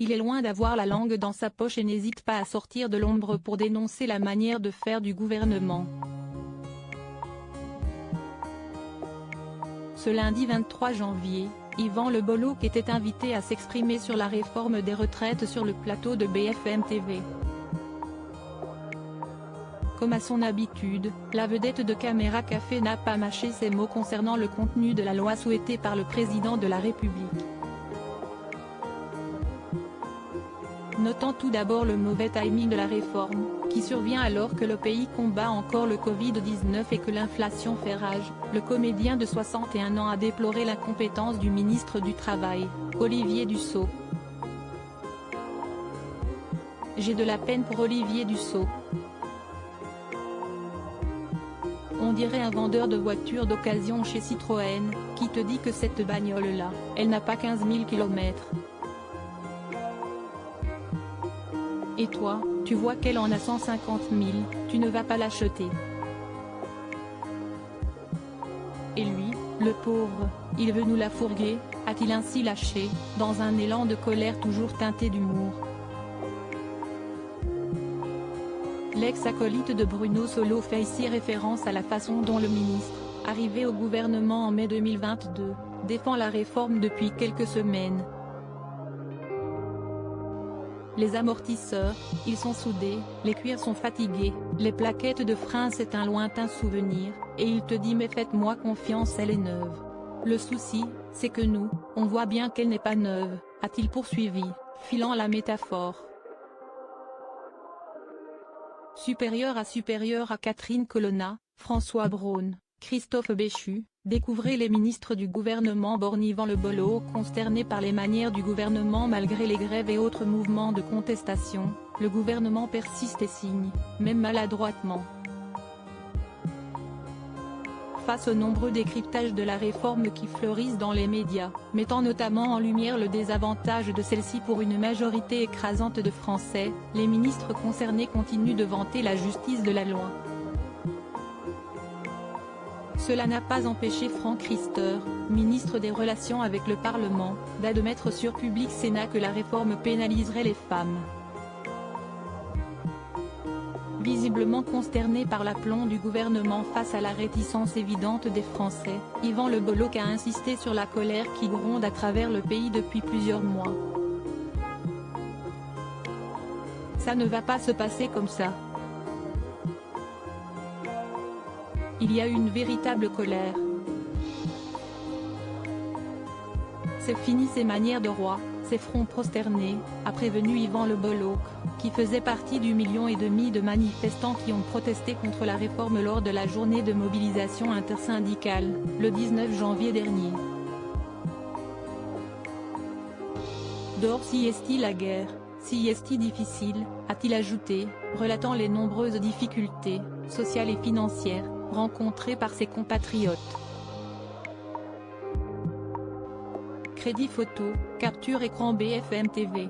il est loin d'avoir la langue dans sa poche et n'hésite pas à sortir de l'ombre pour dénoncer la manière de faire du gouvernement. Ce lundi 23 janvier, Yvan Le Bolloc était invité à s'exprimer sur la réforme des retraites sur le plateau de BFM TV. Comme à son habitude, la vedette de Caméra Café n'a pas mâché ses mots concernant le contenu de la loi souhaitée par le président de la République. Notant tout d'abord le mauvais timing de la réforme, qui survient alors que le pays combat encore le Covid-19 et que l'inflation fait rage, le comédien de 61 ans a déploré l'incompétence du ministre du Travail, Olivier Dussopt. J'ai de la peine pour Olivier Dussopt. On dirait un vendeur de voitures d'occasion chez Citroën, qui te dit que cette bagnole-là, elle n'a pas 15 000 km. Et toi, tu vois qu'elle en a 150 000, tu ne vas pas l'acheter. Et lui, le pauvre, il veut nous la fourguer, a-t-il ainsi lâché, dans un élan de colère toujours teinté d'humour. L'ex-acolyte de Bruno Solo fait ici référence à la façon dont le ministre, arrivé au gouvernement en mai 2022, défend la réforme depuis quelques semaines. Les amortisseurs, ils sont soudés, les cuirs sont fatigués, les plaquettes de frein c'est un lointain souvenir, et il te dit mais faites-moi confiance elle est neuve. Le souci, c'est que nous, on voit bien qu'elle n'est pas neuve, a-t-il poursuivi, filant la métaphore. Supérieur à Catherine Colonna, François Braun, Christophe Béchu, découvrez les ministres du gouvernement borgne. Yvan Le Bolloc consterné par les manières du gouvernement malgré les grèves et autres mouvements de contestation, le gouvernement persiste et signe, même maladroitement. Face aux nombreux décryptages de la réforme qui fleurissent dans les médias, mettant notamment en lumière le désavantage de celle-ci pour une majorité écrasante de Français, les ministres concernés continuent de vanter la justice de la loi. Cela n'a pas empêché Franck Riester, ministre des Relations avec le Parlement, d'admettre sur Public Sénat que la réforme pénaliserait les femmes. Visiblement consterné par l'aplomb du gouvernement face à la réticence évidente des Français, Yvan Le Bolloc a insisté sur la colère qui gronde à travers le pays depuis plusieurs mois. Ça ne va pas se passer comme ça. Il y a une véritable colère. C'est fini ces manières de roi, ces fronts prosternés, a prévenu Yvan Le Bolloc, qui faisait partie du 1,5 million de manifestants qui ont protesté contre la réforme lors de la journée de mobilisation intersyndicale, le 19 janvier dernier. Dehors si est-il la guerre, si est-il difficile, a-t-il ajouté, relatant les nombreuses difficultés, sociales et financières, rencontrées par ses compatriotes. Crédit photo, capture écran BFM TV.